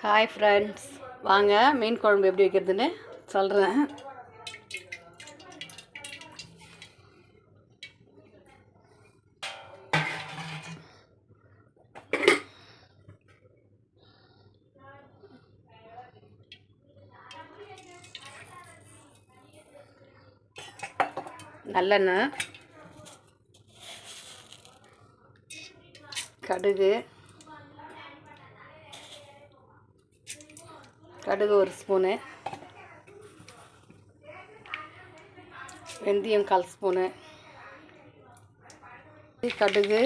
Hi friends, வாங்க மீன் குழம்பு எப்படி வைக்கிறதுன்னு சொல்கிறேன். நல்லெண்ணெய், கடுகு ஒரு ஸ்பூனு, வெந்தயம் 1/4 ஸ்பூனு, கடுகு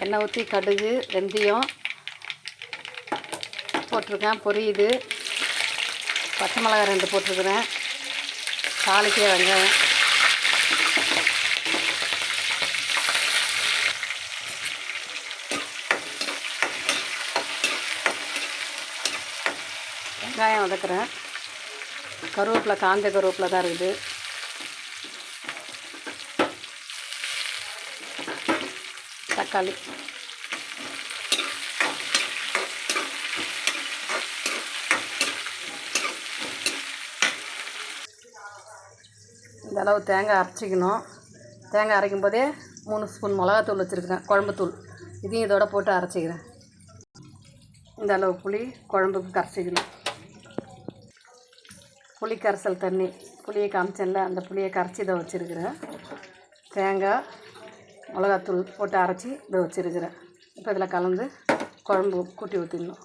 எண்ணெய் ஊற்றி கடுகு வெந்தயம் போட்டிருக்கேன். பொரியுது. பச்சை மிளகாய் 2 போட்டிருக்கிறேன். தாளிக்க வெங்காயம், வெங்காயம் வதக்குறேன். கருவேப்பிலை, காஞ்ச கருவேப்பிலை தான் இருக்குது. தக்காளி, இந்த அளவு தேங்காய் அரைச்சிக்கணும். தேங்காய் அரைக்கும் போதே 3 ஸ்பூன் மிளகாத்தூள் வச்சுருக்கிறேன், குழம்புத்தூள். இதையும் இதோட போட்டு அரைச்சிக்கிறேன். இந்த அளவு புளி குழம்புக்கு கரைச்சிக்கணும். புளி கரைசல் தண்ணி, புளியை காமிச்சேன்ல, அந்த புளியை கரைச்சி இதை வச்சுருக்கிறேன். தேங்காய் மிளகாத்தூள் போட்டு அரைச்சி இதை வச்சுருக்கிறேன். இப்போ இதில் கலந்து குழம்பு கூட்டி ஊற்றிடணும்.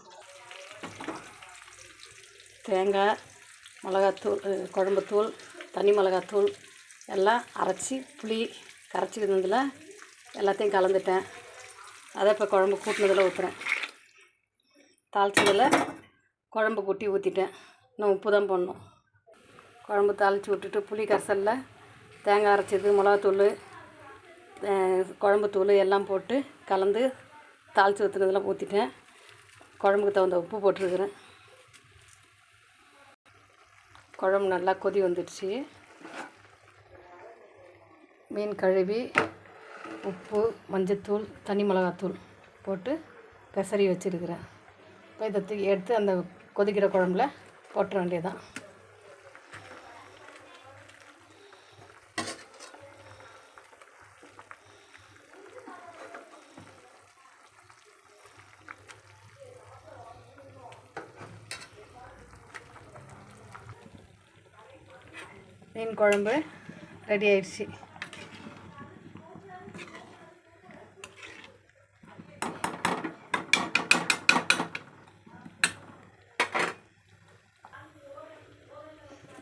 தேங்காய், மிளகாத்தூள், குழம்புத்தூள், தனி மிளகாத்தூள் எல்லாம் அரைச்சி புளி கரைச்சிக்கிறதுல எல்லாத்தையும் கலந்துட்டேன். அதை இப்போ குழம்பு கூட்டினதில் ஊற்றுறேன். தாளிச்சதில் குழம்பு கூட்டி ஊற்றிட்டேன். இன்னும் உப்பு தான் போடணும். குழம்பு தாளித்து விட்டுட்டு புளி கரைசலில் தேங்காய் அரைச்சது, மிளகாத்தூள், குழம்புத்தூள் எல்லாம் போட்டு கலந்து தாளித்து ஊற்றுனதில் ஊற்றிட்டேன். குழம்புக்கு தகுந்த உப்பு போட்டிருக்கிறேன். குழம்பு நல்லா கொதி வந்துடுச்சு. மீன் கழுவி உப்பு, மஞ்சத்தூள், தனி மிளகாத்தூள் போட்டு பெசரி வச்சுருக்கிறேன். இப்போ இதை எடுத்து அந்த கொதிக்கிற குழம்புல போட்டுற வேண்டியதான். மீன் குழம்பு ரெடி ஆயிடுச்சு.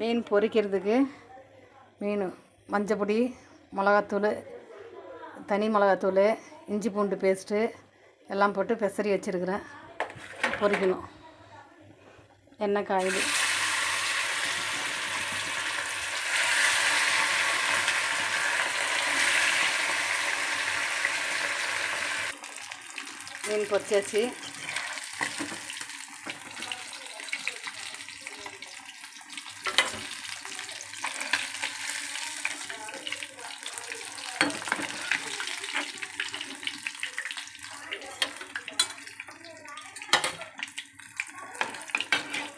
மீன் பொரிக்கிறதுக்கு மஞ்சள் பொடி, மிளகாத்தூள், தனி மிளகாத்தூள், இஞ்சி பூண்டு பேஸ்ட்டு எல்லாம் போட்டு பெசரி வச்சுருக்கிறேன். பொரிக்கணும். எண்ணெய் காயுது. மீன் பொரிச்சாச்சு.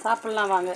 சாப்பிட்லாம் வாங்க.